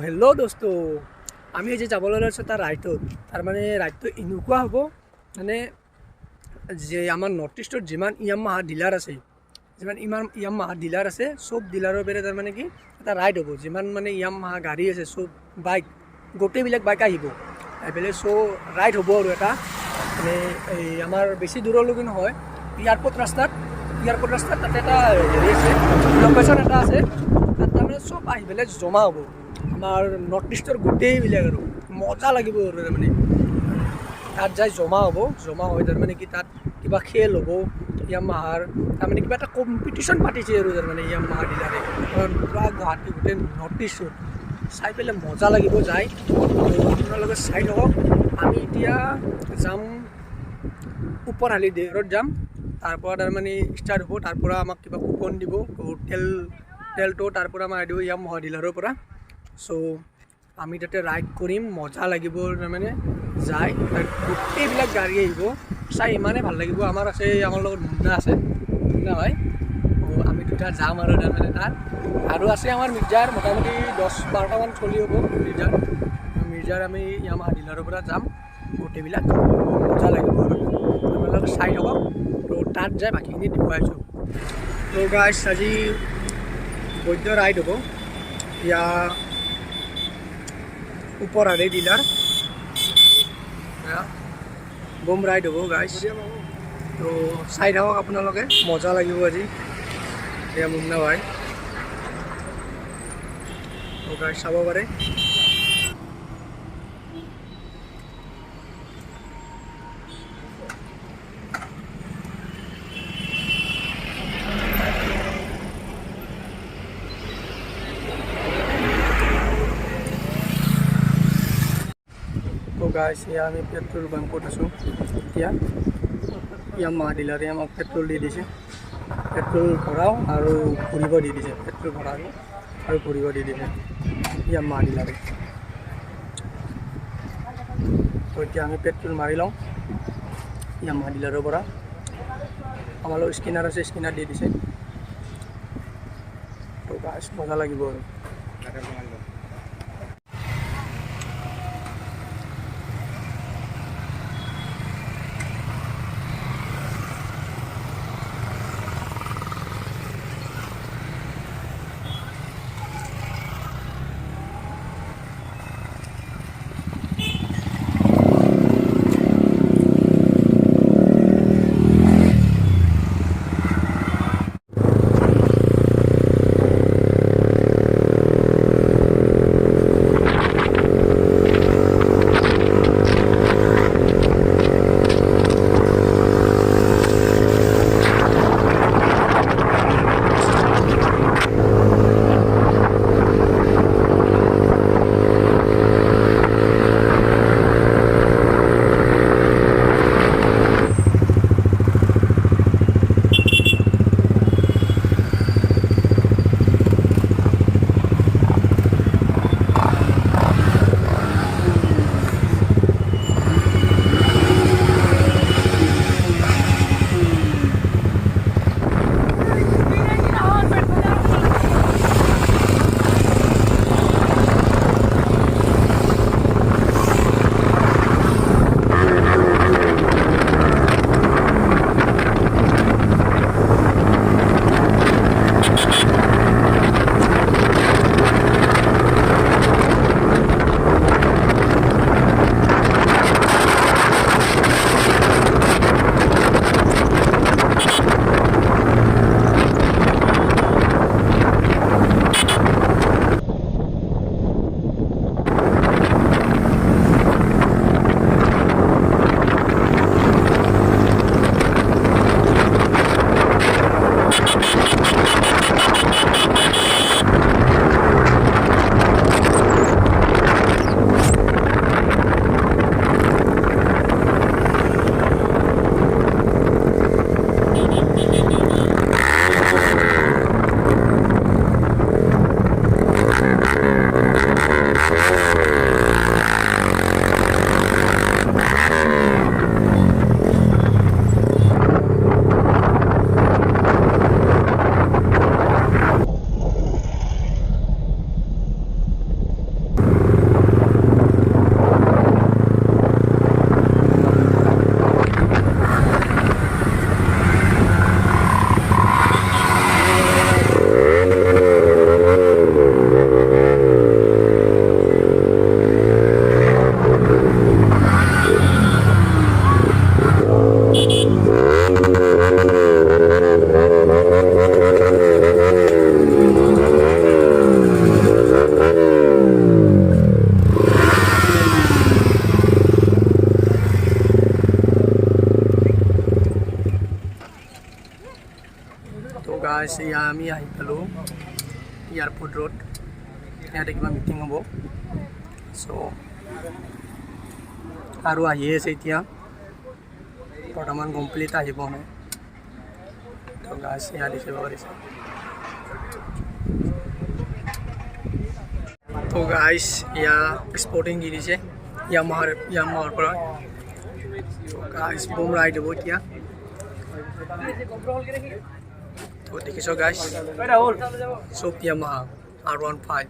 Hello' দোস্ত, আমি যে যাবলৈ লৈছোঁ তাৰ ৰাইডত। তাৰমানে ৰাইডটো এনেকুৱা হ'ব মানে যে আমাৰ নৰ্থ ইষ্টত যিমান ইয়ামাহা ডিলাৰ আছে, ইয়ামাহা ডিলাৰ আছে, চব ডিলাৰৰ পৰা তাৰমানে কি এটা ৰাইড হ'ব। যিমান মানে ইয়ামাহা গাড়ী আছে, চব বাইক, গোটেইবিলাক বাইক আহিব আহি পেলাই ৰাইড হ'ব আৰু এটা মানে এই আমাৰ বেছি দূৰলৈকে নহয়, এয়াৰপৰ্ট ৰাস্তাত তাতে এটা হেৰি আছে, লোকেশ্যন এটা আছে। তাত তাৰমানে চব আহি পেলাই জমা হ'ব আমাৰ নৰ্থ ইষ্টৰ গোটেইবিলাক আৰু মজা লাগিব আৰু তাৰমানে তাত যাই জমা হৈ তাৰমানে কি তাত কিবা খেল হ'ব ইয়ামাহাৰ, তাৰমানে কিবা এটা কম্পিটিশ্যন পাতিছে আৰু তাৰমানে ইয়ামাহা ডিলাৰে পূৰা গুৱাহাটী গোটেই নৰ্থ ইষ্টত চাই পেলাই মজা লাগিব যায়। আপোনালোকে চাই থাকক। আমি এতিয়া যাম ওপৰহালি দেৰত যাম, তাৰপৰা তাৰমানে ষ্টাৰ্ট হ'ব। তাৰপৰা আমাক কিবা কুপন দিব, তেলটো তাৰপৰা আমাৰ দিব ইয়ামাহা ডিলাৰৰ পৰা। আমি তাতে ৰাইড কৰিম, মজা লাগিব তাৰমানে যায়। গোটেইবিলাক গাড়ী আহিব, চাই ইমানেই ভাল লাগিব। আমাৰ লগত মুন্না আছে, মুন্না হয়। আমি দুটা যাম আৰু তাৰমানে তাত আৰু আছে আমাৰ মিৰ্জাৰ, মোটামুটি 10-12টামান চলি হ'ব মিৰ্জাৰ। আমি ইয়ামাহা ডিলাৰৰ পৰা যাম, গোটেইবিলাক মজা লাগিব আৰু আপোনালোকে চাই থাকক। তাত যাই বাকীখিনি দেখুৱাইছোঁ। গাইছ, আজি বৈদ্য ৰাইড হ'ব ইয়াৰ ওপৰহালি ডিলাৰ, বম ৰাইড হ'ব গাইছ। চাই থাকক আপোনালোকে, মজা লাগিব আজি। এয়া মুন্না ভাই, গাইছ চাব পাৰে। গাইছ, এয়া আমি পেট্ৰল বাংকত আছোঁ। এতিয়া ইয়ামাহা ডিলাৰে আমাক পেট্ৰল দি দিছে, পেট্ৰল ভৰাওঁ আৰু ঘূৰিব দি দিছে, পেট্ৰল ভৰাওঁ আৰু ঘূৰিব দি দিছে ইয়ামাহা ডিলাৰে। এতিয়া আমি পেট্ৰল মাৰি লওঁ ইয়ামাহা ডিলাৰৰ পৰা। আমাৰ লগত স্কেনাৰ আছে, স্কেনাৰ দি দিছে। গাইছ মজা লাগিব আৰু গাইছ এয়া আমি আহি পালোঁ এয়াৰপৰ্ট ৰোড। ইয়াতে কিবা মিটিং হ'ব। চ' আৰু আহি আছে এতিয়া, বৰ্তমান কমপ্লিট আহিব নাই। তো গাইছ এয়া দেখিব পাৰিছে। তো গাইছ এয়া স্পৰ্টিং দি দিছে ইয়ামাহাৰ পৰা। তো গাইছ বুম ৰাইড হ'ব এতিয়া। তো দেখিছ গাইছ চব Yamaha R15।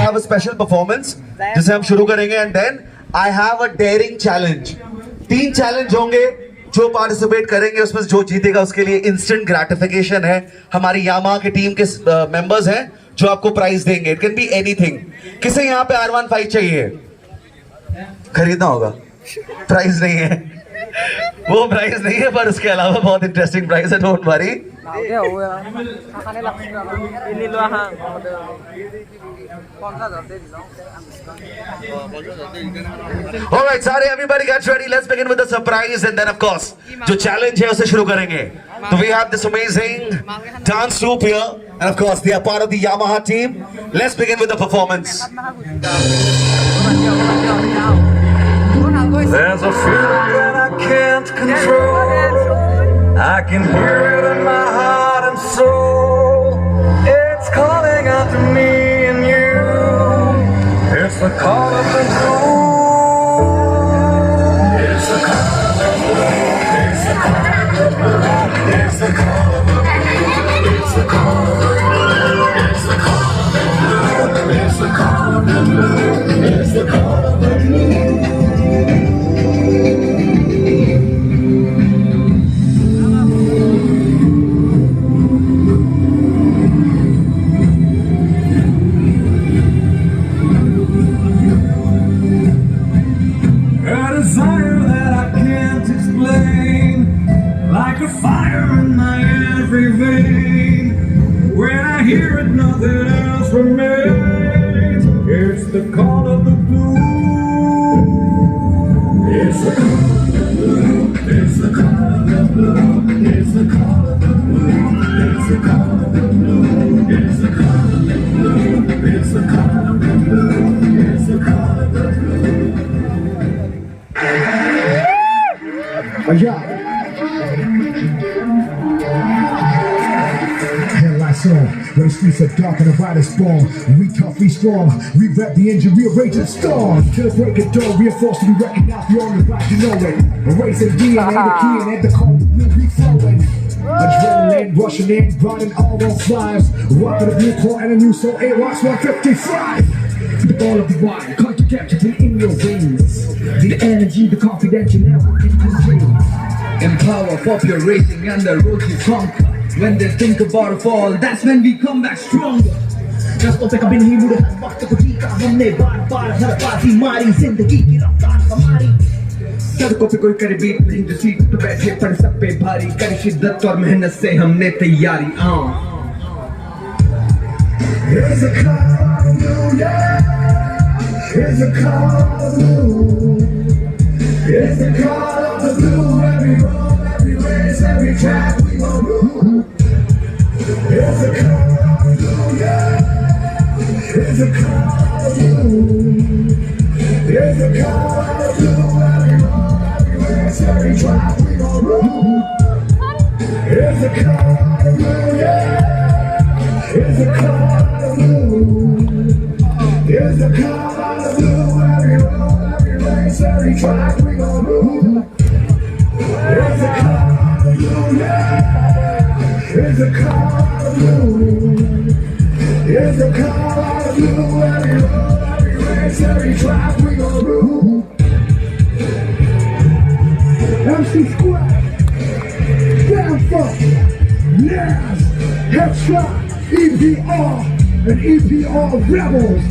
have a special performance जिसे हम शुरू करेंगे and then I have a daring challenge. 3 challenge होंगे, जो पार्टिसिपेट करेंगे उसमें जो जीतेगा उसके लिए इंस्टेंट ग्रेटिफिकेशन है. हमारी यामाहा की टीम के मेंबर्स हैं जो आपको प्राइज देंगे. It can be anything. किसे यहाँ पे R15 चाहिए? खरीदना होगा, प्राइज नहीं है. वो प्राइस नहीं है पर उसके अलावा बहुत इंटरेस्टिंग प्राइस है, don't worry. Alright, sorry, everybody gets ready. Let's begin with the surprise and then of course जो challenge है उसे शुरू करेंगे। So we have this amazing dance troupe here and of course they are part of the Yamaha team. Let's begin with the performance. There's a feeling that I can't control. I can hear it in my heart and soul. It's calling out to me and you. It's the call of the blue. It's the call of the blue. It's the call of the blue. It's the call of the blue. It's the call of the blue. It's the call of the blue. It's the call of the blue. It's the call of the blue. A desire that I can't explain, like a fire in my every vein. When I hear it, nothing else remains. It's the call of the blue. It's the call of the blue. It's the call of the blue. It's the call of the blue. It's the call of the blue. It's the call of the blue. It's the call of the blue. It's the call of the blue. Headlights on, where the streets are dark and the riders born. We tough, we strong, we rep the engine, rearrange the storm. Till the break of dawn, we are forced to be recognized, we on the ride, you know it. Erasing DNA, the key, and at the call, the blue, we flowing. Adrenaline rushing in, running all those lives. Walk to the blue core and a new soul, 8 watts, 155. The ball of the wire, come to capture it in your wings. The energy, the confidence you never can contain. Empower, populating, and the road you conquer. When they think about a fall, that's when we come back stronger. रस्तों पे कभी नहीं मुड़े, वक्त को जीता हमने बार-बार, हर बाजी मारी, जिंदगी की रफ्तार हमारी। सड़कों पे कोई करे बीट नहीं, जो सीट पे बैठे पर सब पे भारी, करी शिद्दत और मेहनत से हमने तैयारी। Here's a call of blue, yeah. Here's a call of blue. Here's a call of the blue. Every road, every race, every track we gon' rule. Here's a call of blue, yeah. Here's a call of blue. Here's a call of blue. Every road, every race, every track we gon' rule. Here's a call of blue, yeah. Here's a call of blue. Here's a call of blue. Every road, every race, every track we gon' rule. Here's a call of blue, yeah. Here's a call of blue. Here's a call of blue. Every road, every race, every track we gon' rule. MC Squad, down funk, Nas, Headshot, EPR, and EPR Rebels.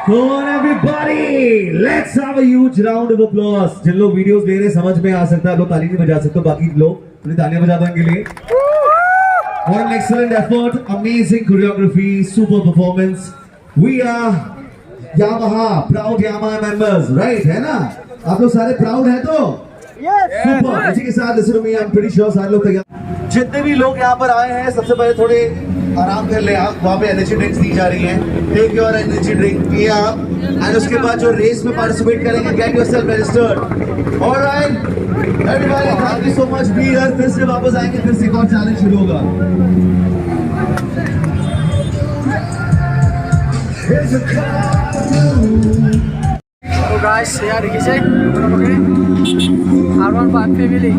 Come on everybody, let's have a huge round of applause. जिन लोग videos देख रहे हैं समझ में आ सकता है, आप लोग ताली नहीं बजा सकते, बाकी लोग थोड़ी तालियां बजा दो इनके लिए। What an excellent effort, amazing choreography, super performance. We are Yamaha, proud Yamaha members, right? है ना? आप लोग सारे proud हैं तो? Yes. Super. इसी के साथ listen to me, I'm pretty sure सारे लोग तैयार। जितने भी लोग यहाँ पर आए हैं, सबसे पहले थोड़े आराम कर ले आप। वहाँ पे एनर्जी ड्रिंक्स दी जा रही हैं। टेक योर एनर्जी ड्रिंक पिए आप। एंड उसके बाद जो रेस में पार्टिसिपेट करेंगे, get yourself registered. Alright, everybody thank you so much be here. फिर से वापस आएंगे, फिर से एक और चैलेंज शुरू होगा। So guys, ya देखिए R15 family.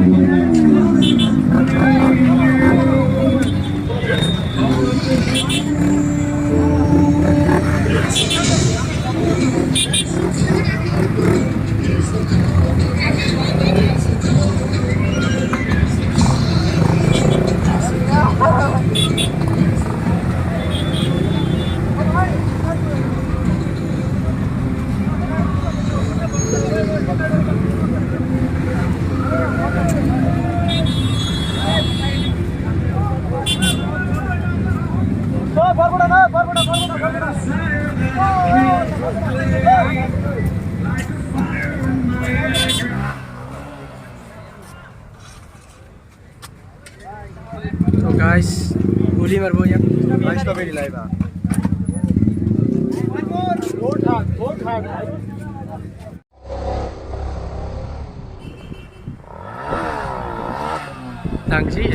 So guys, गोली मारबो यार स्ट्रॉबेरी लाएगा tang chi